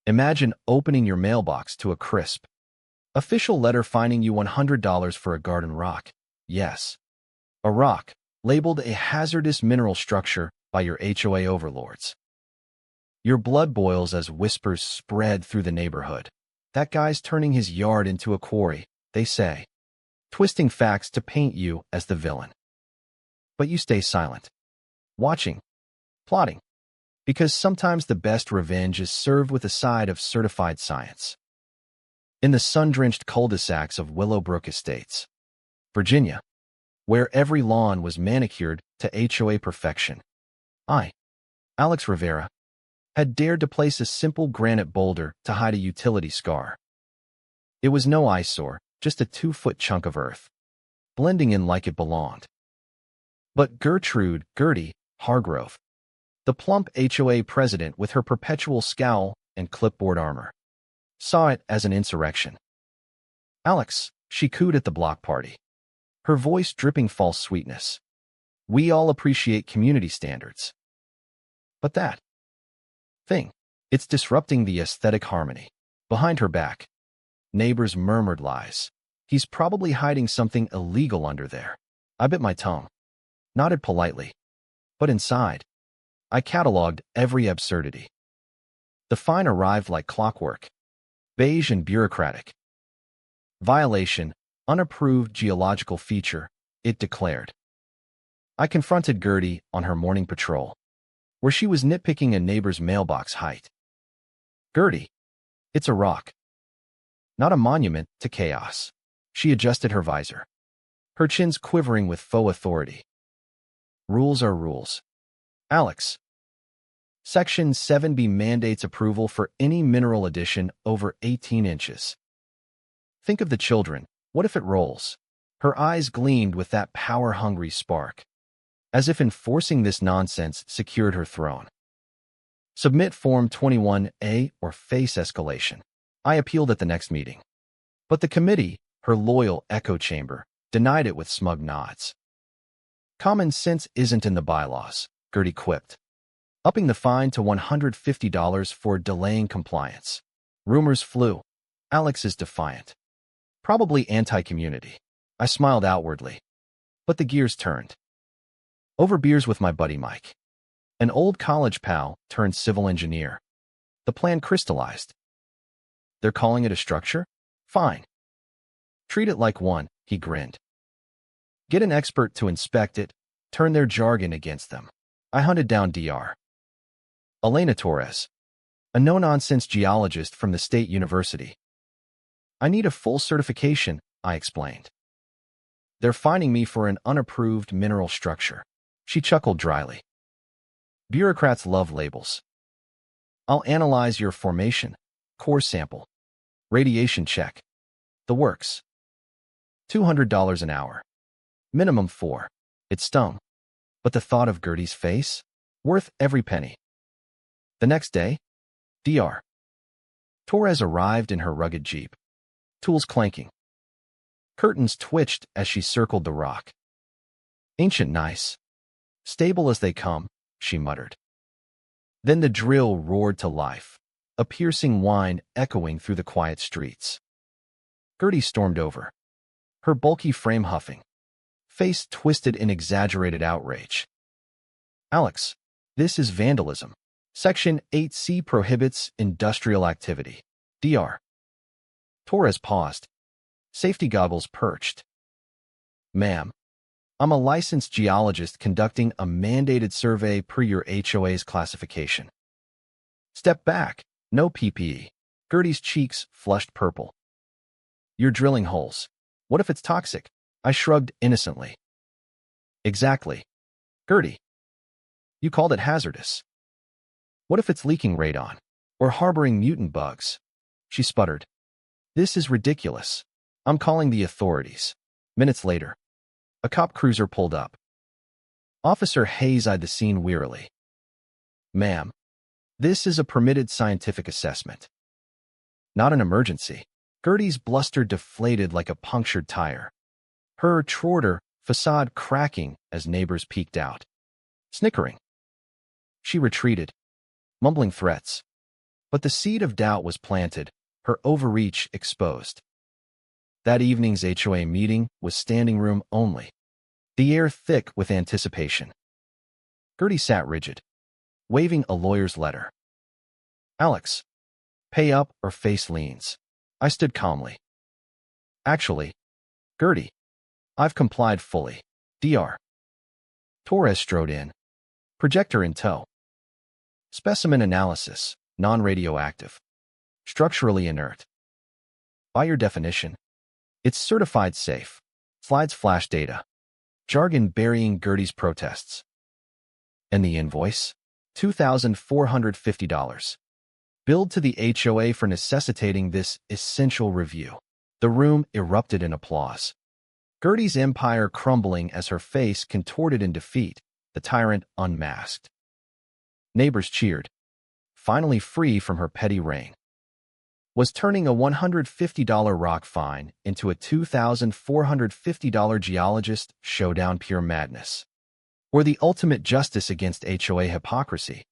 Imagine opening your mailbox to a crisp, official letter fining you $100 for a garden rock. Yes, a rock, labeled a hazardous mineral structure by your HOA overlords. Your blood boils as whispers spread through the neighborhood. That guy's turning his yard into a quarry, they say, twisting facts to paint you as the villain. But you stay silent, watching, plotting, because sometimes the best revenge is served with a side of certified science. In the sun-drenched cul-de-sacs of Willowbrook Estates, Virginia, where every lawn was manicured to HOA perfection, I, Alex Rivera, had dared to place a simple granite boulder to hide a utility scar. It was no eyesore, just a 2-foot chunk of earth, blending in like it belonged. But Gertie Hargrove, the plump HOA president with her perpetual scowl and clipboard armor, saw it as an insurrection. "Alex," she cooed at the block party, her voice dripping false sweetness. "We all appreciate community standards. But that thing, it's disrupting the aesthetic harmony." Behind her back, neighbors murmured lies. "He's probably hiding something illegal under there." I bit my tongue, nodded politely, but inside, I cataloged every absurdity. The fine arrived like clockwork, beige and bureaucratic. "Violation, unapproved geological feature," it declared. I confronted Gertie on her morning patrol, where she was nitpicking a neighbor's mailbox height. "Gertie, it's a rock, not a monument to chaos." She adjusted her visor, her chins quivering with faux authority. "Rules are rules. Alex, Section 7B mandates approval for any mineral addition over 18 inches. Think of the children. What if it rolls?" Her eyes gleamed with that power-hungry spark, as if enforcing this nonsense secured her throne. "Submit Form 21A or face escalation." I appealed at the next meeting. But the committee, her loyal echo chamber, denied it with smug nods. "Common sense isn't in the bylaws," Gertie quipped, upping the fine to $150 for delaying compliance. Rumors flew. Alex is defiant, probably anti-community. I smiled outwardly, but the gears turned. Over beers with my buddy Mike, an old college pal turned civil engineer, the plan crystallized. "They're calling it a structure? Fine. Treat it like one," he grinned. "Get an expert to inspect it, turn their jargon against them." I hunted down Dr. Elena Torres, a no-nonsense geologist from the State University. "I need a full certification," I explained. "They're fining me for an unapproved mineral structure." She chuckled dryly. "Bureaucrats love labels. I'll analyze your formation, core sample, radiation check, the works. $200 an hour. Minimum 4. It stung, but the thought of Gertie's face, worth every penny. The next day, Dr. Torres arrived in her rugged Jeep, tools clanking. Curtains twitched as she circled the rock. "Ancient nice. Stable as they come," she muttered. Then the drill roared to life, a piercing whine echoing through the quiet streets. Gertie stormed over, her bulky frame huffing, face twisted in exaggerated outrage. "Alex, this is vandalism. Section 8C prohibits industrial activity." Dr. Torres paused, safety goggles perched. "Ma'am, I'm a licensed geologist conducting a mandated survey per your HOA's classification. Step back, no PPE." Gertie's cheeks flushed purple. "You're drilling holes. What if it's toxic?" I shrugged innocently. "Exactly. Gertie, you called it hazardous. What if it's leaking radon, or harboring mutant bugs?" She sputtered. "This is ridiculous. I'm calling the authorities." Minutes later, a cop cruiser pulled up. Officer Hayes eyed the scene wearily. "Ma'am, this is a permitted scientific assessment, not an emergency." Gertie's bluster deflated like a punctured tire, her Trotter facade cracking as neighbors peeked out, snickering. She retreated, mumbling threats, But the seed of doubt was planted, her overreach exposed. That evening's HOA meeting was standing room only, the air thick with anticipation. Gertie sat rigid, waving a lawyer's letter. Alex, pay up or face liens. I stood calmly. Actually, Gertie, I've complied fully. Dr. Torres strode in, projector in tow. Specimen analysis, non-radioactive, structurally inert. By your definition, it's certified safe. Slides flash data. Jargon burying Gertie's protests. And the invoice? $2,450. Billed to the HOA for necessitating this essential review. The room erupted in applause. Gertie's empire crumbling as her face contorted in defeat, the tyrant unmasked. Neighbors cheered, finally free from her petty reign. Was turning a $150 rock fine into a $2,450 geologist showdown pure madness? Or the ultimate justice against HOA hypocrisy?